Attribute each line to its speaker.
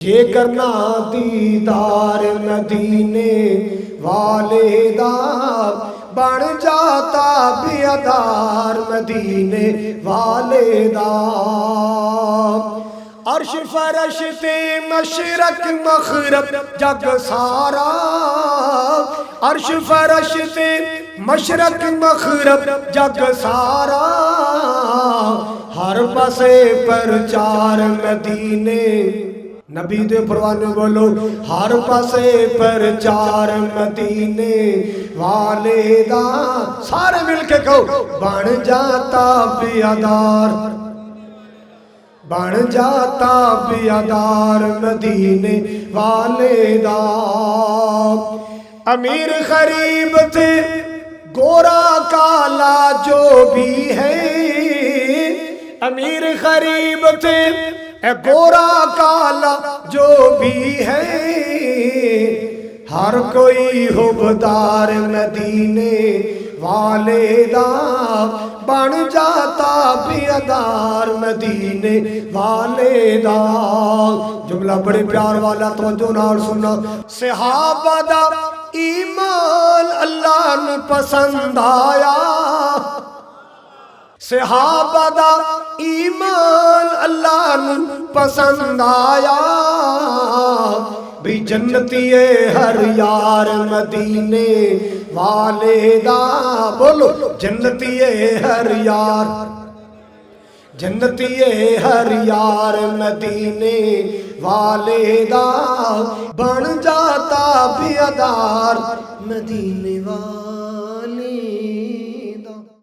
Speaker 1: یہ کرنا دیدار مدینے والے دا بن جاتا بیدار مدینے والے دا۔ عرش فرش تے مشرق مغرب جگ سارا، عرش فرش تے مشرق مغرب جگ سارا، ہر پاسے پرچار مدینے نبی دے پروانے بولو، ہر پاسے پرچار مدینے والے دا۔ سارے مل کے کہو بن جاتا بیدار، بن جاتا بیدار مدینے والے دا۔ امیر غریب تھے گورا کالا جو بھی ہے، امیر غریب تھے اے گورا کالا جو بھی ہے، ہر کوئی حبدار مدینے والے دا بن جاتا بیدار مدینے والے دا۔ جملہ بڑے پیار والا توجہ نال سننا۔ صحابہ دا ایمان اللہ نو پسند آیا، صحابہ دا ایمان اللہ نو پسند آیا، بھی جنتی ہر یار مدینے والے دا۔ بولو جنتی ہر یار، جنتی ہر یار مدینے والے دا بن جاتا بیدار مدینے والے۔